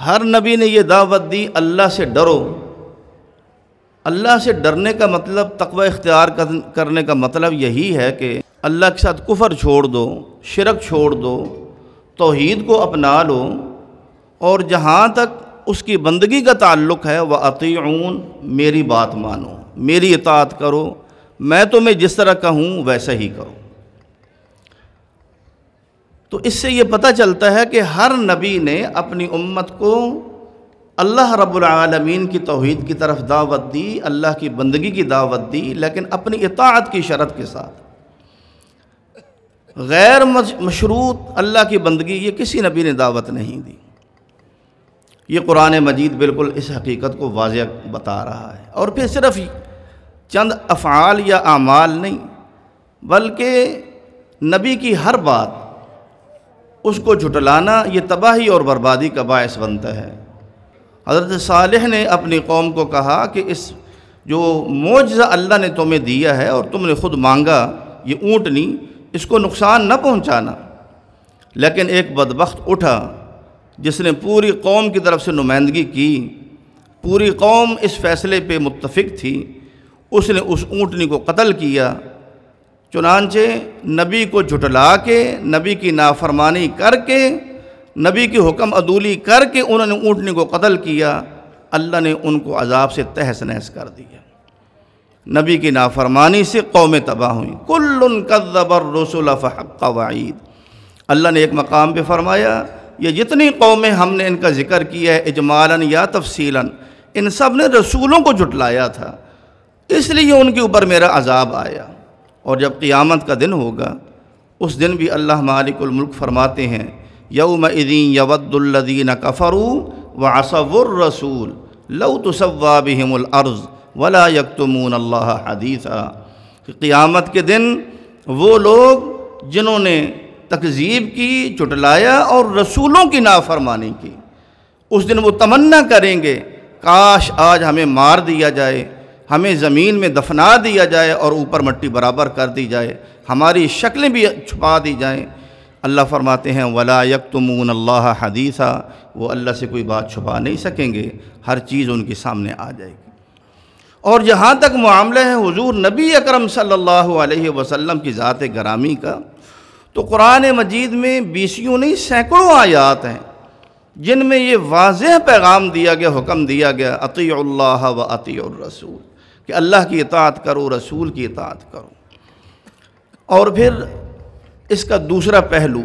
ہر نبی نے یہ دعوت دی اللہ سے ڈرو۔ اللہ سے ڈرنے کا مطلب، تقوی اختیار کرنے کا مطلب یہی ہے کہ اللہ کے ساتھ کفر چھوڑ دو، شرک چھوڑ دو، توحید کو اپنا لو، اور جہاں تک اس کی بندگی کا تعلق ہے وَأَطِيعُونَ، میری بات مانو، میری اطاعت کرو، میں تمہیں جس طرح کہوں ویسا ہی کرو۔ تو اس سے یہ پتہ چلتا ہے کہ ہر نبی نے اپنی امت کو اللہ رب العالمین کی توحید کی طرف دعوت دی، اللہ کی بندگی کی دعوت دی، لیکن اپنی اطاعت کی شرط کے ساتھ۔ غیر مشروط اللہ کی بندگی یہ کسی نبی نے دعوت نہیں دی۔ یہ قرآن مجید بالکل اس حقیقت کو واضح بتا رہا ہے۔ اور پھر صرف چند افعال یا اعمال نہیں، بلکہ نبی کی ہر بات اس کو جھٹلانا یہ تباہی اور بربادی کا باعث بنتا ہے۔ حضرت صالح نے اپنی قوم کو کہا کہ اس جو معجزہ اللہ نے تمہیں دیا ہے اور تم نے خود مانگا، یہ اونٹنی، اس کو نقصان نہ پہنچانا۔ لیکن ایک بدبخت اٹھا جس نے پوری قوم کی طرف سے نمائندگی کی، پوری قوم اس فیصلے پہ متفق تھی، اس نے اس اونٹنی کو قتل کیا۔ چنانچہ نبی کو جھٹلا کے، نبی کی نافرمانی کر کے، نبی کی حکم عدولی کر کے انہوں نے اونٹنی کو قتل کیا، اللہ نے ان کو عذاب سے تہس نہس کر دیا۔ نبی کی نافرمانی سے قومیں تباہ ہوئیں۔ کل کذب الرسل فحق وعید، اللہ نے ایک مقام پہ فرمایا یہ جتنی قومیں ہم نے ان کا ذکر کیا ہے اجمالاً یا تفصیلاً، ان سب نے رسولوں کو جھٹلایا تھا، اس لیے ان کے اوپر میرا عذاب آیا۔ اور جب قیامت کا دن ہوگا، اس دن بھی اللہ مالک الملک فرماتے ہیں یومئذ یود الذین کفروا وعصوا الرسول لو تسوی بہم الارض ولا یکتمون اللہ حدیثا، کہ قیامت کے دن وہ لوگ جنہوں نے تکذیب کی، جھٹلایا اور رسولوں کی نافرمانی کی، اس دن وہ تمنا کریں گے کاش آج ہمیں مار دیا جائے، ہمیں زمین میں دفنا دیا جائے اور اوپر مٹی برابر کر دی جائے، ہماری شکلیں بھی چھپا دی جائیں۔ اللہ فرماتے ہیں وَلَا يَكْتُمُونَ اللَّهَ حَدِيثًا، وہ اللہ سے کوئی بات چھپا نہیں سکیں گے، ہر چیز ان کے سامنے آ جائے گی۔ اور جہاں تک معاملہ ہے حضور نبی اکرم صلی اللہ علیہ وسلم کی ذات گرامی کا، تو قرآن مجید میں بیسیوں نہیں سینکڑوں آیات ہیں جن میں یہ واضح پیغام دیا گیا، حکم دیا گیا اطیعوا اللہ و اطیعوا الرسول، کہ اللہ کی اطاعت کرو، رسول کی اطاعت کرو۔ اور پھر اس کا دوسرا پہلو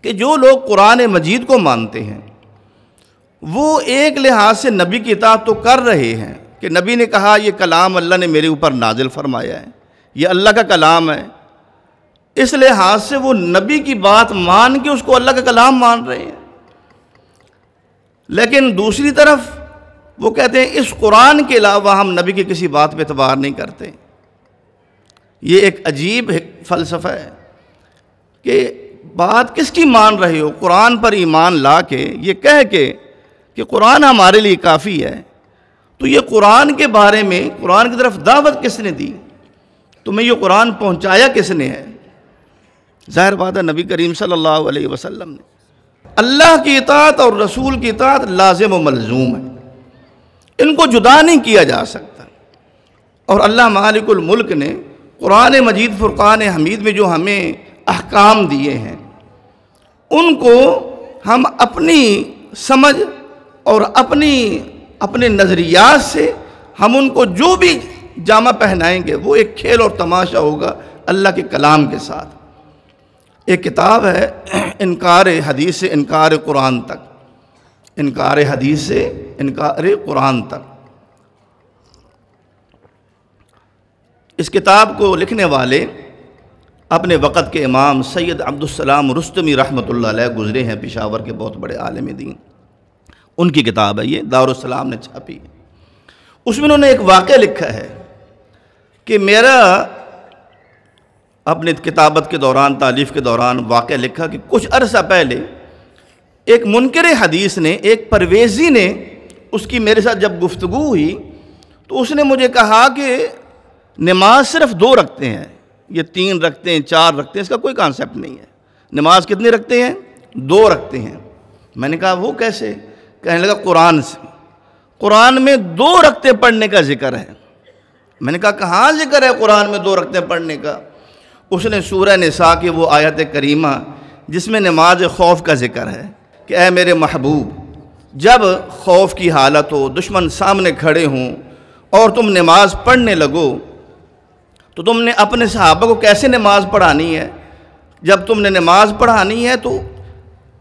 کہ جو لوگ قرآن مجید کو مانتے ہیں وہ ایک لحاظ سے نبی کی اطاعت تو کر رہے ہیں کہ نبی نے کہا یہ کلام اللہ نے میرے اوپر نازل فرمایا ہے، یہ اللہ کا کلام ہے، اس لحاظ سے وہ نبی کی بات مان کے اس کو اللہ کا کلام مان رہے ہیں۔ لیکن دوسری طرف وہ کہتے ہیں اس قرآن کے علاوہ ہم نبی کی کسی بات پہ اعتبار نہیں کرتے۔ یہ ایک عجیب فلسفہ ہے کہ بات کس کی مان رہے ہو؟ قرآن پر ایمان لا کے یہ کہہ کے کہ قرآن ہمارے لیے کافی ہے، تو یہ قرآن کے بارے میں قرآن کی طرف دعوت کس نے دی؟ تمہیں یہ قرآن پہنچایا کس نے ہے؟ ظاہر بات ہے نبی کریم صلی اللہ علیہ وسلم نے۔ اللہ کی اطاعت اور رسول کی اطاعت لازم و ملزوم ہے، ان کو جدا نہیں کیا جا سکتا۔ اور اللہ مالک الملک نے قرآن مجید فرقان حمید میں جو ہمیں احکام دیے ہیں ان کو ہم اپنی سمجھ اور اپنے نظریات سے ہم ان کو جو بھی جامہ پہنائیں گے وہ ایک کھیل اور تماشا ہوگا اللہ کے کلام کے ساتھ۔ ایک کتاب ہے انکار حدیث سے انکار قرآن تک، انکار حدیث سے انکار قرآن تک۔ اس کتاب کو لکھنے والے اپنے وقت کے امام سید عبدالسلام رستمی رحمۃ اللہ علیہ گزرے ہیں، پشاور کے بہت بڑے عالم دین، ان کی کتاب ہے یہ، دارالسلام نے چھاپی۔ اس میں انہوں نے ایک واقعہ لکھا ہے کہ میرا اپنے کتابت کے دوران، تالیف کے دوران واقعہ لکھا کہ کچھ عرصہ پہلے ایک منکر حدیث نے، ایک پرویزی نے، اس کی میرے ساتھ جب گفتگو ہوئی تو اس نے مجھے کہا کہ نماز صرف 2 رکھتے ہیں، یہ 3 رکھتے ہیں، 4 رکھتے ہیں، اس کا کوئی کانسیپٹ نہیں ہے۔ نماز کتنی رکھتے ہیں؟ 2 رکھتے ہیں۔ میں نے کہا وہ کیسے؟ کہنے لگا قرآن سے، قرآن میں 2 رکعتیں پڑھنے کا ذکر ہے۔ میں نے کہا کہاں ذکر ہے قرآن میں 2 رکعتیں پڑھنے کا؟ اس نے سورہ نساء کی وہ آیت کریمہ جس میں نماز خوف کا ذکر ہے کہ اے میرے محبوب، جب خوف کی حالت ہو، دشمن سامنے کھڑے ہوں اور تم نماز پڑھنے لگو تو تم نے اپنے صحابہ کو کیسے نماز پڑھانی ہے؟ جب تم نے نماز پڑھانی ہے تو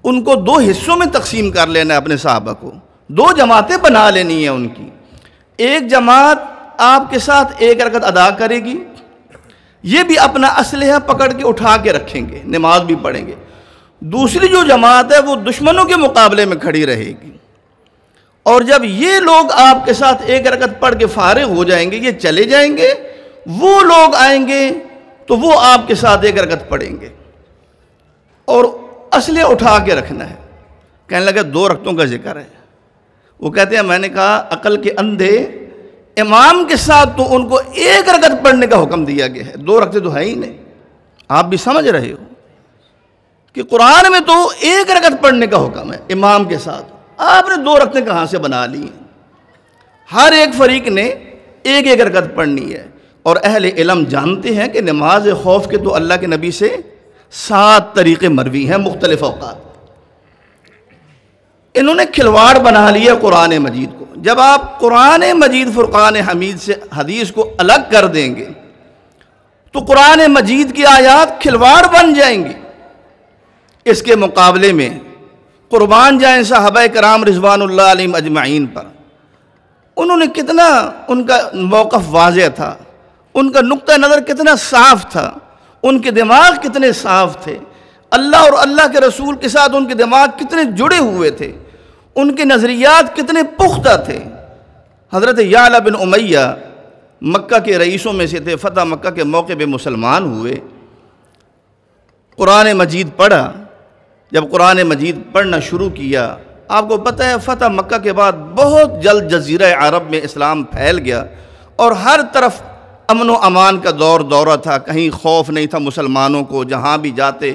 ان کو 2 حصوں میں تقسیم کر لینا ہے، اپنے صحابہ کو 2 جماعتیں بنا لینی ہیں ان کی۔ ایک جماعت آپ کے ساتھ 1 رکعت ادا کرے گی، یہ بھی اپنا اسلحہ پکڑ کے اٹھا کے رکھیں گے، نماز بھی پڑھیں گے۔ دوسری جو جماعت ہے وہ دشمنوں کے مقابلے میں کھڑی رہے گی، اور جب یہ لوگ آپ کے ساتھ 1 رکعت پڑھ کے فارغ ہو جائیں گے، یہ چلے جائیں گے، وہ لوگ آئیں گے تو وہ آپ کے ساتھ 1 رکعت پڑھیں گے اور اسلحہ اٹھا کے رکھنا ہے۔ کہنے لگا 2 رکعتوں کا ذکر ہے۔ وہ کہتے ہیں میں نے کہا عقل کے اندھے، امام کے ساتھ تو ان کو 1 رکعت پڑھنے کا حکم دیا گیا ہے، 2 رکعتیں تو ہے ہی نہیں۔ آپ بھی سمجھ رہے ہو کہ قرآن میں تو 1 رکعت پڑھنے کا حکم ہے امام کے ساتھ، آپ نے 2 رکعتیں کہاں سے بنا لی ہیں؟ ہر ایک فریق نے 1 رکعت پڑھنی ہے۔ اور اہل علم جانتے ہیں کہ نماز خوف کے تو اللہ کے نبی سے 7 طریقے مروی ہیں مختلف اوقات۔ انہوں نے کھلواڑ بنا لیا قرآن مجید کو۔ جب آپ قرآن مجید فرقان حمید سے حدیث کو الگ کر دیں گے تو قرآن مجید کی آیات کھلواڑ بن جائیں گی۔ اس کے مقابلے میں قربان جائیں صحابہ کرام رضوان اللہ علیہم اجمعین پر، انہوں نے کتنا، ان کا موقف واضح تھا، ان کا نقطہ نظر کتنا صاف تھا، ان کے دماغ کتنے صاف تھے، اللہ اور اللہ کے رسول کے ساتھ ان کے دماغ کتنے جڑے ہوئے تھے، ان کے نظریات کتنے پختہ تھے۔ حضرت یعلا بن امیہ مکہ کے رئیسوں میں سے تھے، فتح مکہ کے موقع پہ مسلمان ہوئے، قرآن مجید پڑھا۔ جب قرآن مجید پڑھنا شروع کیا، آپ کو پتہ ہے فتح مکہ کے بعد بہت جلد جزیرہ عرب میں اسلام پھیل گیا اور ہر طرف امن و امان کا دورہ تھا، کہیں خوف نہیں تھا مسلمانوں کو، جہاں بھی جاتے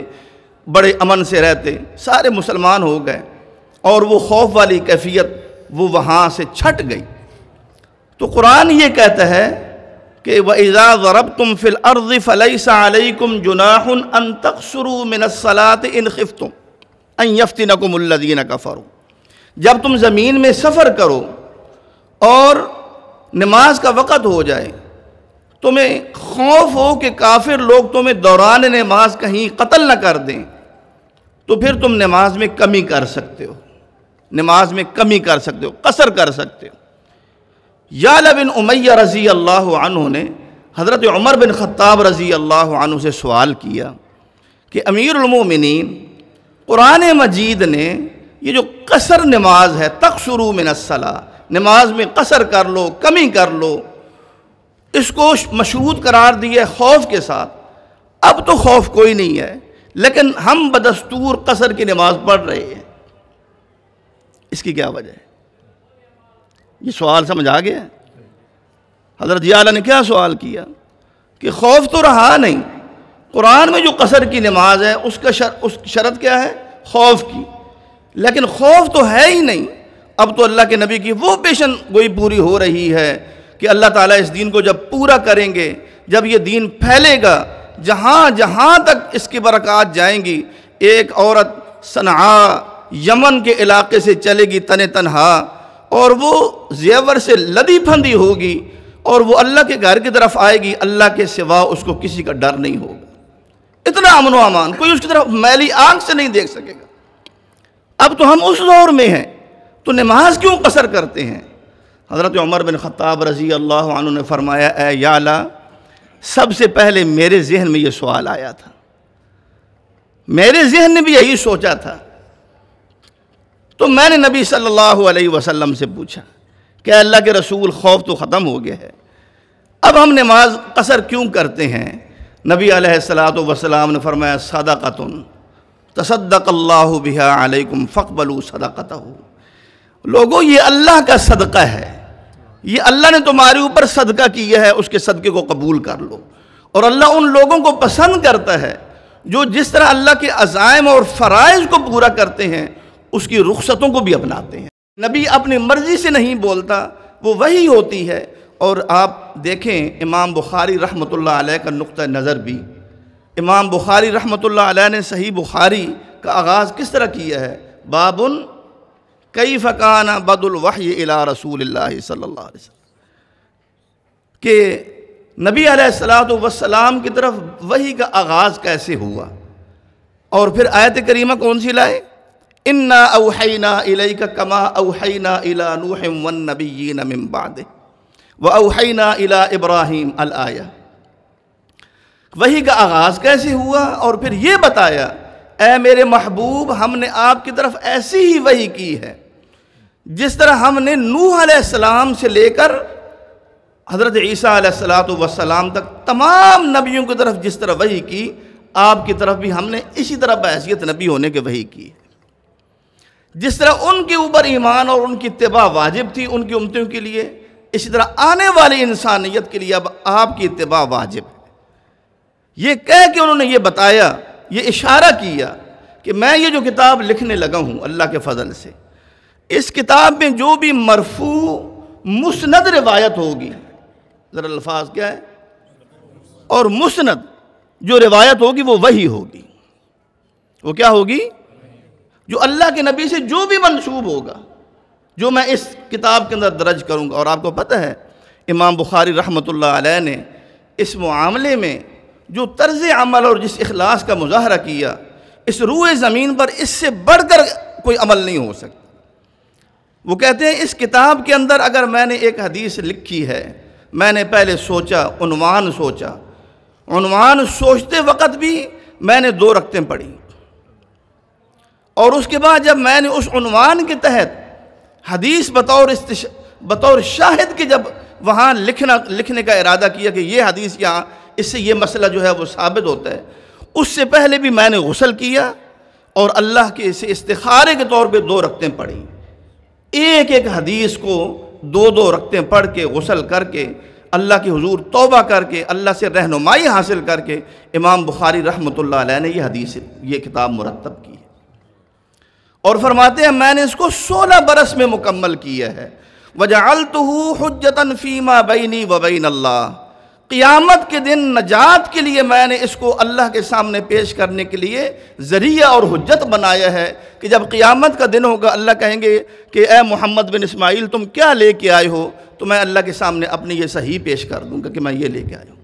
بڑے امن سے رہتے، سارے مسلمان ہو گئے اور وہ خوف والی کیفیت وہ وہاں سے چھٹ گئی۔ تو قرآن یہ کہتا ہے کہ وَإِذَا ضَرَبْتُمْ فِي الْأَرْضِ فَلَيْسَ عَلَيْكُمْ جُنَاحٌ أَن تَقْصُرُوا مِنَ الصَّلَاةِ إِنْ خِفْتُمْ أَن يَفْتِنَكُمُ الَّذِينَ كَفَرُوا۔ جب تم زمین میں سفر کرو اور نماز کا وقت ہو جائے، تمہیں خوف ہو کہ کافر لوگ تمہیں دوران نماز کہیں قتل نہ کر دیں، تو پھر تم نماز میں کمی کر سکتے ہو، نماز میں کمی کر سکتے ہو، قصر کر سکتے ہو۔ یعلا بن امیہ رضی اللہ عنہ نے حضرت عمر بن خطاب رضی اللہ عنہ سے سوال کیا کہ امیر المومنین، قرآن مجید نے یہ جو قصر نماز ہے، تقصروا من الصلاۃ، نماز میں قصر کر لو، کمی کر لو، اس کو مشروط قرار دیا ہے خوف کے ساتھ۔ اب تو خوف کوئی نہیں ہے لیکن ہم بدستور قصر کی نماز پڑھ رہے ہیں، اس کی کیا وجہ ہے؟ یہ سوال سمجھ آ گیا؟ حضرت یعلا نے کیا سوال کیا کہ خوف تو رہا نہیں، قرآن میں جو قصر کی نماز ہے اس کا شرط کیا ہے؟ خوف کی، لیکن خوف تو ہے ہی نہیں۔ اب تو اللہ کے نبی کی وہ پیشن گوئی پوری ہو رہی ہے کہ اللہ تعالیٰ اس دین کو جب پورا کریں گے، جب یہ دین پھیلے گا، جہاں جہاں تک اس کی برکات جائیں گی، ایک عورت صنعاء یمن کے علاقے سے چلے گی تنہا، اور وہ زیور سے لدی پھندی ہوگی اور وہ اللہ کے گھر کی طرف آئے گی، اللہ کے سوا اس کو کسی کا ڈر نہیں ہوگا، اتنا امن و امان، کوئی اس کی طرف میلی آنکھ سے نہیں دیکھ سکے گا۔ اب تو ہم اس دور میں ہیں، تو نماز کیوں قصر کرتے ہیں؟ حضرت عمر بن خطاب رضی اللہ عنہ نے فرمایا، اے یعلا، سب سے پہلے میرے ذہن میں یہ سوال آیا تھا، میرے ذہن نے بھی یہی سوچا تھا، تو میں نے نبی صلی اللہ علیہ وسلم سے پوچھا کہ اللہ کے رسول، خوف تو ختم ہو گیا ہے، اب ہم نماز قصر کیوں کرتے ہیں؟ نبی علیہ السلام نے فرمایا، صدقۃ تصدق اللہ بہا علیکم فاقبلوا صدقتہ۔ لوگوں، یہ اللہ کا صدقہ ہے، یہ اللہ نے تمہارے اوپر صدقہ کیا ہے، اس کے صدقے کو قبول کر لو۔ اور اللہ ان لوگوں کو پسند کرتا ہے جو جس طرح اللہ کے عزائم اور فرائض کو پورا کرتے ہیں، اس کی رخصتوں کو بھی اپناتے ہیں۔ نبی اپنی مرضی سے نہیں بولتا، وہ وحی ہوتی ہے۔ اور آپ دیکھیں امام بخاری رحمۃ اللہ علیہ کا نقطہ نظر بھی، امام بخاری رحمۃ اللہ علیہ نے صحیح بخاری کا آغاز کس طرح کیا ہے؟ باب کیف کان بدء الوحی الی رسول اللہ صلی اللہ علیہ وسلم، کہ نبی علیہ الصلوۃ والسلام کی طرف وحی کا آغاز کیسے ہوا۔ اور پھر آیت کریمہ کون سی لائے؟ انا اوحینا الیک کما اوحینا الی نوح والنبیین من بعدہ واوحینا الی ابراہیم الآیہ۔ وحی کا آغاز کیسے ہوا، اور پھر یہ بتایا اے میرے محبوب ہم نے آپ کی طرف ایسی ہی وحی کی ہے جس طرح ہم نے نوح علیہ السلام سے لے کر حضرت عیسیٰ علیہ السلام تک تمام نبیوں کی طرف جس طرح وحی کی، آپ کی طرف بھی ہم نے اسی طرح بحیثیت نبی ہونے کے وحی کی ہے۔ جس طرح ان کے اوپر ایمان اور ان کی اتباع واجب تھی ان کی امتوں کے لیے، اسی طرح آنے والی انسانیت کے لیے اب آپ کی اتباع واجب ہے۔ یہ کہہ کہ انہوں نے یہ بتایا، یہ اشارہ کیا کہ میں یہ جو کتاب لکھنے لگا ہوں اللہ کے فضل سے، اس کتاب میں جو بھی مرفوع مسند روایت ہوگی، ذرا الفاظ کیا ہے، اور مسند جو روایت ہوگی وہ وحی ہوگی۔ وہ کیا ہوگی؟ جو اللہ کے نبی سے جو بھی منسوب ہوگا، جو میں اس کتاب کے اندر درج کروں گا۔ اور آپ کو پتہ ہے امام بخاری رحمۃ اللہ علیہ نے اس معاملے میں جو طرز عمل اور جس اخلاص کا مظاہرہ کیا، اس روئے زمین پر اس سے بڑھ کر کوئی عمل نہیں ہو سکتا۔ وہ کہتے ہیں اس کتاب کے اندر اگر میں نے ایک حدیث لکھی ہے، میں نے پہلے سوچا، عنوان سوچا، عنوان سوچتے وقت بھی میں نے 2 رکعتیں پڑھی، اور اس کے بعد جب میں نے اس عنوان کے تحت حدیث بطور شاہد کے جب وہاں لکھنے کا ارادہ کیا کہ یہ حدیث یہاں اس سے یہ مسئلہ جو ہے وہ ثابت ہوتا ہے، اس سے پہلے بھی میں نے غسل کیا اور اللہ کے اسے استخارے کے طور پہ 2 رکعتیں پڑھی۔ ایک ایک حدیث کو 2 رکعتیں پڑھ کے غسل کر کے اللہ کے حضور توبہ کر کے اللہ سے رہنمائی حاصل کر کے امام بخاری رحمۃ اللہ علیہ نے یہ کتاب مرتب کی ہے۔ اور فرماتے ہیں میں نے اس کو 16 برس میں مکمل کیا ہے۔ وَجَعَلْتُهُ حُجَّةً فِي مَا بَيْنِي وَبَيْنَ اللَّهِ، قیامت کے دن نجات کے لیے میں نے اس کو اللہ کے سامنے پیش کرنے کے لیے ذریعہ اور حجت بنایا ہے کہ جب قیامت کا دن ہوگا اللہ کہیں گے کہ اے محمد بن اسماعیل تم کیا لے کے آئے ہو، تو میں اللہ کے سامنے اپنی یہ صحیح پیش کر دوں گا کہ میں یہ لے کے آیا ہوں۔